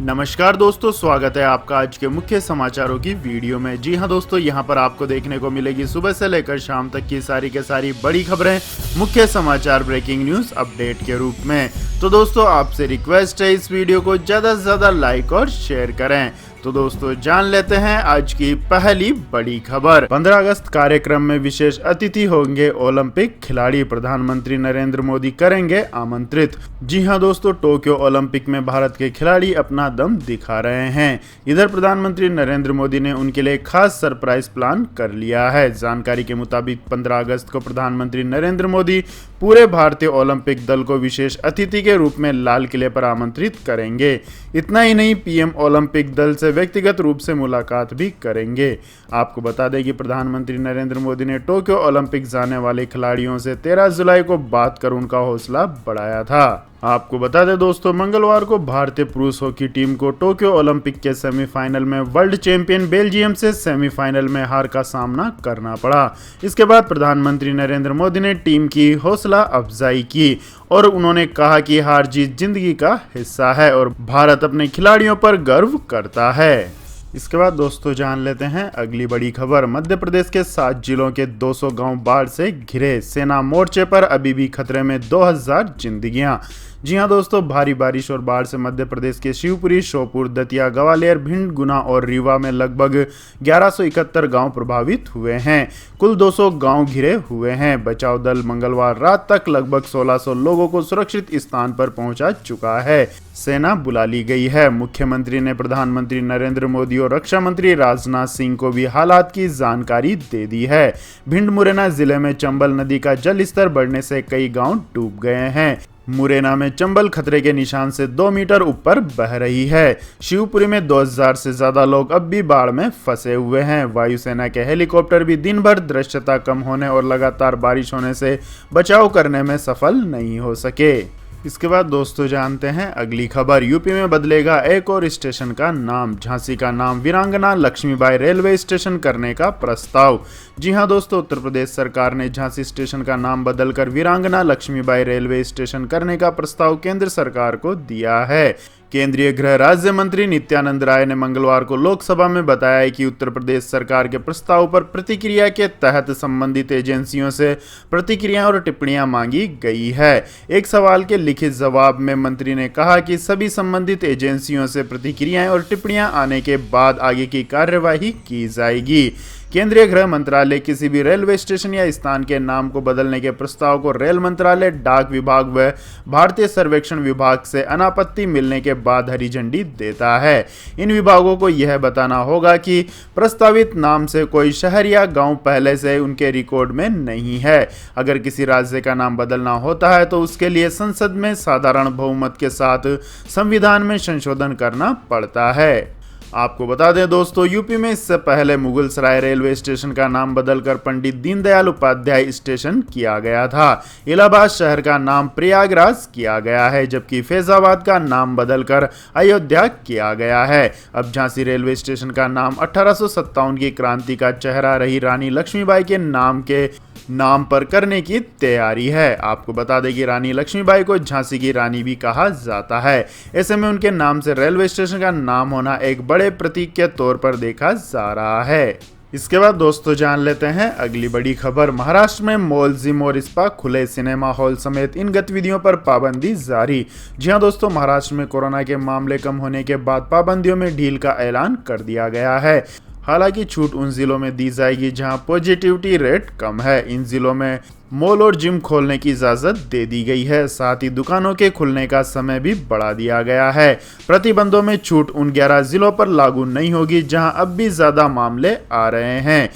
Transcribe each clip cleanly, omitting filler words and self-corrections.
नमस्कार दोस्तों, स्वागत है आपका आज के मुख्य समाचारों की वीडियो में। जी हां दोस्तों, यहां पर आपको देखने को मिलेगी सुबह से लेकर शाम तक की सारी के सारी बड़ी खबरें, मुख्य समाचार, ब्रेकिंग न्यूज अपडेट के रूप में। तो दोस्तों, आपसे रिक्वेस्ट है इस वीडियो को ज़्यादा से ज़्यादा लाइक और शेयर करें। तो दोस्तों, जान लेते हैं आज की पहली बड़ी खबर। 15 अगस्त कार्यक्रम में विशेष अतिथि होंगे ओलंपिक खिलाड़ी, प्रधानमंत्री नरेंद्र मोदी करेंगे आमंत्रित। जी हां दोस्तों, टोक्यो ओलंपिक में भारत के खिलाड़ी अपना दम दिखा रहे हैं। इधर प्रधानमंत्री नरेंद्र मोदी ने उनके लिए खास सरप्राइज प्लान कर लिया है। जानकारी के मुताबिक 15 अगस्त को प्रधानमंत्री नरेंद्र मोदी पूरे भारतीय ओलंपिक दल को विशेष अतिथि के रूप में लाल किले पर आमंत्रित करेंगे। इतना ही नहीं, पीएम ओलंपिक दल से व्यक्तिगत रूप से मुलाकात भी करेंगे। आपको बता दें कि प्रधानमंत्री नरेंद्र मोदी ने टोक्यो ओलंपिक जाने वाले खिलाड़ियों से 13 जुलाई को बात कर उनका हौसला बढ़ाया था। आपको बता दें दोस्तों, मंगलवार को भारतीय पुरुष हॉकी टीम को टोक्यो ओलंपिक के सेमीफाइनल में वर्ल्ड चैंपियन बेल्जियम से सेमीफाइनल में हार का सामना करना पड़ा। इसके बाद प्रधानमंत्री नरेंद्र मोदी ने टीम की हौसला अफजाई की और उन्होंने कहा कि हार जीत जिंदगी का हिस्सा है और भारत अपने खिलाड़ियों पर गर्व करता है। इसके बाद दोस्तों, जान लेते हैं अगली बड़ी खबर। मध्य प्रदेश के 7 जिलों के 200 गांव बाढ़ से घिरे, सेना मोर्चे पर अभी भी खतरे में 2000 जिंदगियां। जी हां दोस्तों, भारी बारिश और बाढ़ से मध्य प्रदेश के शिवपुरी, श्योपुर, दतिया, ग्वालियर, भिंड, गुना और रीवा में लगभग 1171 गांव प्रभावित हुए हैं। कुल 200 गांव घिरे हुए हैं। बचाव दल मंगलवार रात तक लगभग 1600 लोगों को सुरक्षित स्थान पर पहुंचा चुका है। सेना बुला ली गई है। मुख्यमंत्री ने प्रधानमंत्री नरेंद्र मोदी और रक्षा मंत्री राजनाथ सिंह को भी हालात की जानकारी दे दी है। भिंड, मुरैना जिले में चंबल नदी का जल स्तर बढ़ने से कई गांव डूब गए हैं। मुरैना में चंबल खतरे के निशान से 2 मीटर ऊपर बह रही है। शिवपुरी में 2000 से ज्यादा लोग अब भी बाढ़ में फंसे हुए हैं। वायुसेना के हेलीकॉप्टर भी दिन भर दृश्यता कम होने और लगातार बारिश होने से बचाव करने में सफल नहीं हो सके। इसके बाद दोस्तों, जानते हैं अगली खबर। यूपी में बदलेगा एक और स्टेशन का नाम, झांसी का नाम वीरांगना लक्ष्मीबाई रेलवे स्टेशन करने का प्रस्ताव। जी हां दोस्तों, उत्तर प्रदेश सरकार ने झांसी स्टेशन का नाम बदलकर वीरांगना लक्ष्मीबाई रेलवे स्टेशन करने का प्रस्ताव केंद्र सरकार को दिया है। केंद्रीय गृह राज्य मंत्री नित्यानंद राय ने मंगलवार को लोकसभा में बताया कि उत्तर प्रदेश सरकार के प्रस्ताव पर प्रतिक्रिया के तहत संबंधित एजेंसियों से प्रतिक्रिया और टिप्पणियां मांगी गई है। एक सवाल के लिखित जवाब में मंत्री ने कहा कि सभी संबंधित एजेंसियों से प्रतिक्रियाएं और टिप्पणियां आने के बाद आगे की कार्यवाही की जाएगी। केंद्रीय गृह मंत्रालय किसी भी रेलवे स्टेशन या स्थान के नाम को बदलने के प्रस्ताव को रेल मंत्रालय, डाक विभाग व भारतीय सर्वेक्षण विभाग से अनापत्ति मिलने के बाद हरी झंडी देता है। इन विभागों को यह बताना होगा कि प्रस्तावित नाम से कोई शहर या गांव पहले से उनके रिकॉर्ड में नहीं है। अगर किसी राज्य का नाम बदलना होता है तो उसके लिए संसद में साधारण बहुमत के साथ संविधान में संशोधन करना पड़ता है। आपको बता दें दोस्तों, यूपी में इससे पहले मुगलसराय रेलवे स्टेशन का नाम बदलकर पंडित दीनदयाल उपाध्याय स्टेशन किया गया था। इलाहाबाद शहर का नाम प्रयागराज किया गया है, जबकि फैजाबाद का नाम बदलकर अयोध्या किया गया है। अब झांसी रेलवे स्टेशन का नाम 1857 की क्रांति का चेहरा रही रानी लक्ष्मीबाई के नाम पर करने की तैयारी है। आपको बता दें कि रानी लक्ष्मीबाई को झांसी की रानी भी कहा जाता है। ऐसे में उनके नाम से रेलवे स्टेशन का नाम होना एक बड़े प्रतीक के तौर पर देखा जा रहा है। इसके बाद दोस्तों, जान लेते हैं अगली बड़ी खबर। महाराष्ट्र में मॉल, जिम और स्पा खुले, सिनेमा हॉल समेत इन गतिविधियों पर पाबंदी जारी। जी हां दोस्तों, महाराष्ट्र में कोरोना के मामले कम होने के बाद पाबंदियों में ढील का ऐलान कर दिया गया है। हालांकि छूट उन जिलों में दी जाएगी जहां पॉजिटिविटी रेट कम है। इन जिलों में मॉल और जिम खोलने की इजाज़त दे दी गई है। साथ ही दुकानों के खुलने का समय भी बढ़ा दिया गया है। प्रतिबंधों में छूट उन 11 जिलों पर लागू नहीं होगी जहां अब भी ज़्यादा मामले आ रहे हैं।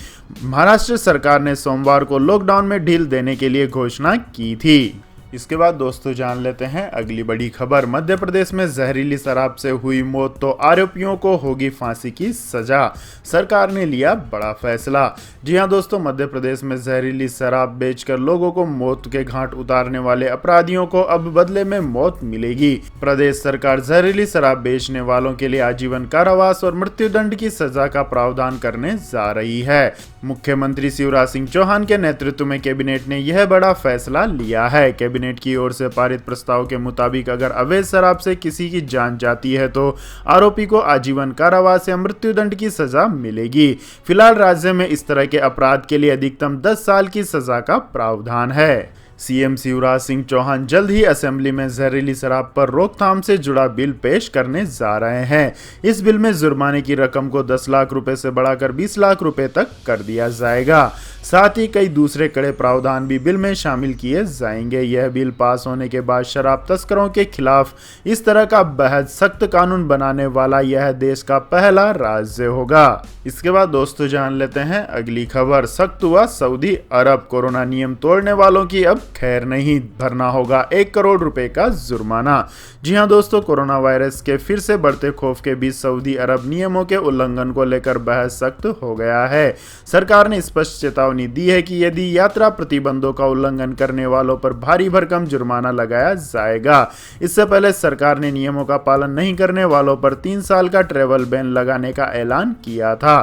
महाराष्ट्र सरकार ने सोमवार को लॉकडाउन में ढील देने के लिए घोषणा की थी। इसके बाद दोस्तों, जान लेते हैं अगली बड़ी खबर। मध्य प्रदेश में जहरीली शराब से हुई मौत तो आरोपियों को होगी फांसी की सजा, सरकार ने लिया बड़ा फैसला। जी हां दोस्तों, मध्य प्रदेश में जहरीली शराब बेचकर लोगों को मौत के घाट उतारने वाले अपराधियों को अब बदले में मौत मिलेगी। प्रदेश सरकार जहरीली शराब बेचने वालों के लिए आजीवन कारावास और मृत्युदंड की सजा का प्रावधान करने जा रही है। मुख्यमंत्री शिवराज सिंह चौहान के नेतृत्व में कैबिनेट ने यह बड़ा फैसला लिया है। कैबिनेट कैबिनेट की ओर से पारित प्रस्ताव के मुताबिक अगर अवैध शराब से किसी की जान जाती है तो आरोपी को आजीवन कारावास या मृत्युदंड की सजा मिलेगी। फिलहाल राज्य में इस तरह के अपराध के लिए अधिकतम 10 साल की सजा का प्रावधान है। सीएम शिवराज सिंह चौहान जल्द ही असेंबली में जहरीली शराब पर रोकथाम से जुड़ा बिल पेश करने जा रहे हैं। इस बिल में जुर्माने की रकम को 10 लाख रुपए से बढ़ाकर 20 लाख रुपए तक कर दिया जाएगा। साथ ही कई दूसरे कड़े प्रावधान भी बिल में शामिल किए जाएंगे। यह बिल पास होने के बाद शराब तस्करों के खिलाफ इस तरह का बेहद सख्त कानून बनाने वाला यह देश का पहला राज्य होगा। इसके बाद दोस्तों जान लेते हैं अगली खबर। सख्त हुआ सऊदी अरब, कोरोना नियम तोड़ने वालों की अब खैर नहीं, भरना होगा 1 करोड़ रुपए का जुर्माना। जी हां दोस्तों, कोरोना वायरस के फिर से बढ़ते खौफ के बीच सऊदी अरब नियमों के उल्लंघन को लेकर बेहद सख्त हो गया है। सरकार ने स्पष्ट चेतावनी दी है कि यदि यात्रा प्रतिबंधों का उल्लंघन करने वालों पर भारी भरकम जुर्माना लगाया जाएगा। इससे पहले सरकार ने नियमों का पालन नहीं करने वालों पर 3 साल का ट्रैवल बैन लगाने का ऐलान किया था।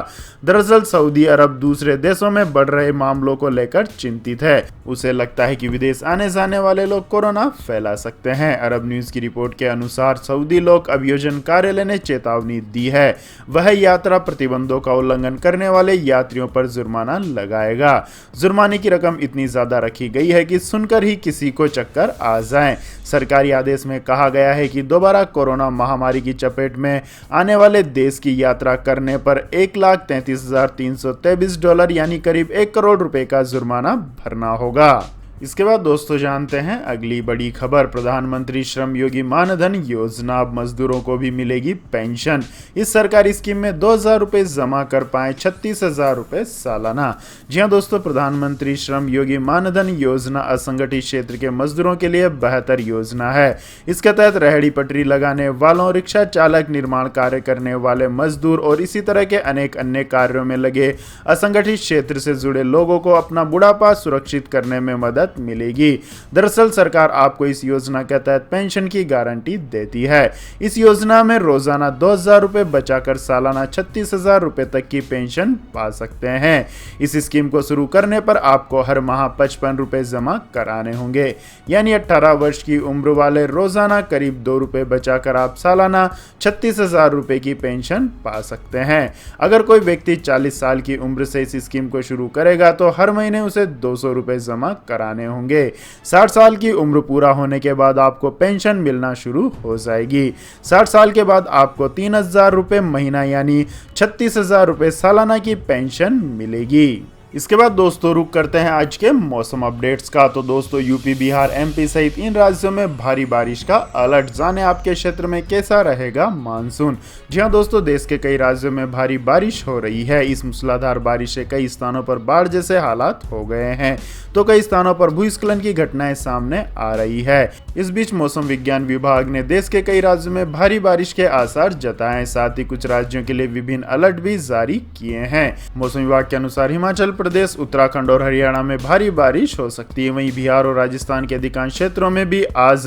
दरअसल सऊदी अरब दूसरे देशों में बढ़ रहे मामलों को लेकर चिंतित है। उसे लगता है कि विदेश आने जाने वाले लोग कोरोना फैला सकते हैं। अरब न्यूज की रिपोर्ट के अनुसार सऊदी लोक अभियोजन कार्यालय ने चेतावनी दी है। वह यात्रा प्रतिबंधों का उल्लंघन करने वाले यात्रियों पर जुर्माना लगाएगा। जुर्माने की रकम इतनी ज्यादा रखी गई है कि सुनकर ही किसी को चक्कर आ जाए। सरकारी आदेश में कहा गया है कि दोबारा कोरोना महामारी की चपेट में आने वाले देश की यात्रा करने पर $1,33,323 यानी करीब 1 करोड़ रुपए का जुर्माना भरना होगा। इसके बाद दोस्तों जानते हैं अगली बड़ी खबर। प्रधानमंत्री श्रम योगी मानधन योजना, अब मजदूरों को भी मिलेगी पेंशन। इस सरकारी स्कीम में 2,000 रुपए जमा कर पाए 36,000 रुपए सालाना। जी हां दोस्तों, प्रधानमंत्री श्रम योगी मानधन योजना असंगठित क्षेत्र के मजदूरों के लिए बेहतर योजना है। इसके तहत रेहड़ी पटरी लगाने वालों, रिक्शा चालक, निर्माण कार्य करने वाले मजदूर और इसी तरह के अनेक अन्य कार्यों में लगे असंगठित क्षेत्र से जुड़े लोगों को अपना बुढ़ापा सुरक्षित करने में मदद मिलेगी। दरअसल सरकार आपको इस योजना के तहत पेंशन की गारंटी देती है। इस योजना में रोजाना 2,000 रुपए बचाकर सालाना 36,000 रुपए तक की पेंशन पा सकते हैं। इस स्कीम को शुरू करने पर आपको हर माह 55 रुपए जमा कराने होंगे, यानी 18 वर्ष की उम्र वाले रोजाना करीब 2 रुपए बचाकर आप सालाना 36,000 रुपए की पेंशन पा सकते हैं। अगर कोई व्यक्ति 40 साल की उम्र से इस स्कीम को शुरू करेगा तो हर महीने उसे 200 रुपए जमा कराने होंगे। 60 साल की उम्र पूरा होने के बाद आपको पेंशन मिलना शुरू हो जाएगी। 60 साल के बाद आपको 3,000 रुपए महीना यानी 36,000 रुपए सालाना की पेंशन मिलेगी। इसके बाद दोस्तों रुक करते हैं आज के मौसम अपडेट्स का। तो दोस्तों यूपी, बिहार, एमपी सहित इन राज्यों में भारी बारिश का अलर्ट। जाने आपके क्षेत्र में कैसा रहेगा मानसून। जी हां दोस्तों, देश के कई राज्यों में भारी बारिश हो रही है। इस मूसलाधार बारिश से कई स्थानों पर बाढ़ जैसे हालात हो गए हैं, तो कई स्थानों पर भूस्खलन की घटनाएं सामने आ रही है। इस बीच मौसम विज्ञान विभाग ने देश के कई राज्यों में भारी बारिश के आसार जताए। साथ ही कुछ राज्यों के लिए विभिन्न अलर्ट भी जारी किए हैं। मौसम विभाग के अनुसार हिमाचल प्रदेश, उत्तराखंड और हरियाणा में भारी बारिश हो सकती है। वहीं बिहार और राजस्थान के अधिकांश क्षेत्रों में भी आज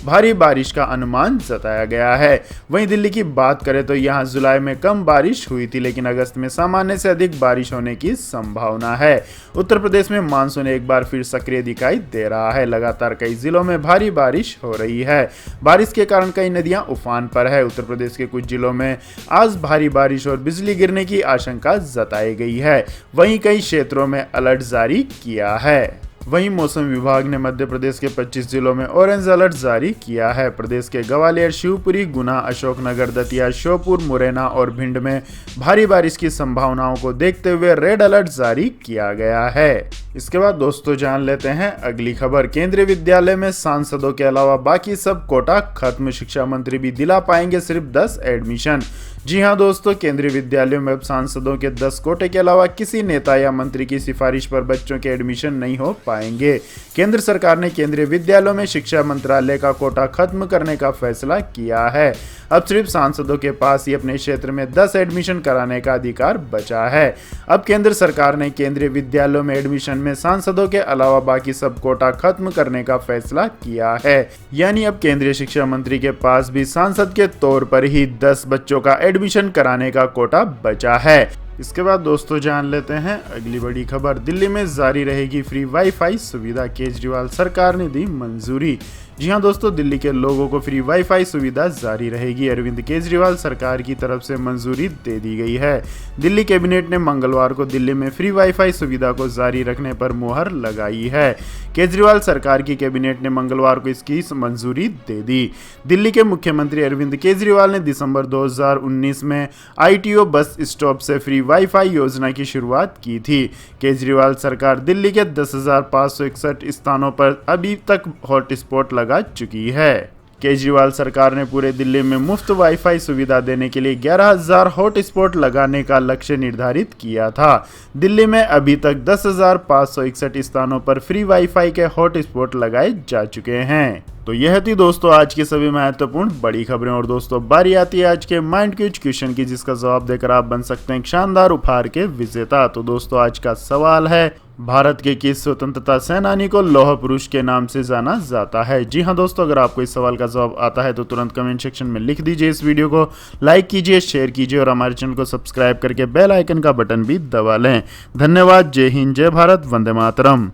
भारी बारिश का अनुमान जताया गया है। वहीं दिल्ली की बात करें तो यहां जुलाई में कम बारिश हुई थी, लेकिन अगस्त में सामान्य से अधिक बारिश होने की संभावना है। उत्तर प्रदेश में मानसून एक बार फिर सक्रिय दिखाई दे रहा है। लगातार कई जिलों में भारी बारिश हो रही है। बारिश के कारण कई नदियां उफान पर है। उत्तर प्रदेश के कुछ जिलों में आज भारी बारिश और बिजली गिरने की आशंका जताई गई है। वहीं कई क्षेत्रों में अलर्ट जारी किया है। वहीं मौसम विभाग ने मध्य प्रदेश के 25 जिलों में ऑरेंज अलर्ट जारी किया है। प्रदेश के ग्वालियर, शिवपुरी, गुना, अशोकनगर, दतिया, श्योपुर, मुरैना और भिंड में भारी बारिश की संभावनाओं को देखते हुए रेड अलर्ट जारी किया गया है। इसके बाद दोस्तों जान लेते हैं अगली खबर। केंद्रीय विद्यालय में सांसदों के अलावा बाकी सब कोटा खत्म, शिक्षा मंत्री भी दिला पाएंगे सिर्फ 10 एडमिशन। जी हां दोस्तों, केंद्रीय विद्यालयों में अब सांसदों के 10 कोटे के अलावा किसी नेता या मंत्री की सिफारिश पर बच्चों के एडमिशन नहीं हो पाएंगे। केंद्र सरकार ने केंद्रीय विद्यालयों में शिक्षा मंत्रालय का कोटा खत्म करने का फैसला किया है। अब सिर्फ सांसदों के पास ही अपने क्षेत्र में 10 एडमिशन कराने का अधिकार बचा है। अब केंद्र सरकार ने केंद्रीय विद्यालयों में एडमिशन में सांसदों के अलावा बाकी सब कोटा खत्म करने का फैसला किया है। यानी अब केंद्रीय शिक्षा मंत्री के पास भी सांसद के तौर पर ही 10 बच्चों का एडमिशन कराने का कोटा बचा है। इसके बाद दोस्तों जान लेते हैं अगली बड़ी खबर। दिल्ली में जारी रहेगी फ्री वाईफाई सुविधा, केजरीवाल सरकार ने दी मंजूरी। जी हां दोस्तों, दिल्ली के लोगों को फ्री वाईफाई सुविधा जारी रहेगी। अरविंद केजरीवाल सरकार की तरफ से मंजूरी दे दी गई है। दिल्ली कैबिनेट ने मंगलवार को दिल्ली में फ्री वाईफाई सुविधा को जारी रखने पर मुहर लगाई है। केजरीवाल सरकार की कैबिनेट ने मंगलवार को इसकी मंजूरी दे दी। दिल्ली के मुख्यमंत्री अरविंद केजरीवाल ने दिसंबर 2019 में आईटीओ बस स्टॉप से फ्री वाईफाई योजना की शुरुआत की थी। केजरीवाल सरकार दिल्ली के 10,561 स्थानों पर अभी तक हॉटस्पॉट लगा चुकी है। केजरीवाल सरकार ने पूरे दिल्ली में मुफ्त वाईफाई सुविधा देने के लिए 11,000 हॉटस्पॉट लगाने का लक्ष्य निर्धारित किया था। दिल्ली में अभी तक 10,561 स्थानों पर फ्री वाईफाई के हॉटस्पॉट लगाए जा चुके हैं। तो यह थी दोस्तों आज की सभी महत्वपूर्ण बड़ी खबरें। और दोस्तों बारी आती है आज के माइंड क्विज क्वेश्चन की, जिसका जवाब देकर आप बन सकते हैं एक शानदार उपहार के विजेता। तो दोस्तों आज का सवाल है, भारत के किस स्वतंत्रता सेनानी को लौह पुरुष के नाम से जाना जाता है? जी हां दोस्तों, अगर आपको इस सवाल का जवाब आता है तो तुरंत कमेंट सेक्शन में लिख दीजिए। इस वीडियो को लाइक कीजिए, शेयर कीजिए और हमारे चैनल को सब्सक्राइब करके बेल आइकन का बटन भी दबा लें। धन्यवाद। जय हिंद, जय भारत, वंदे मातरम।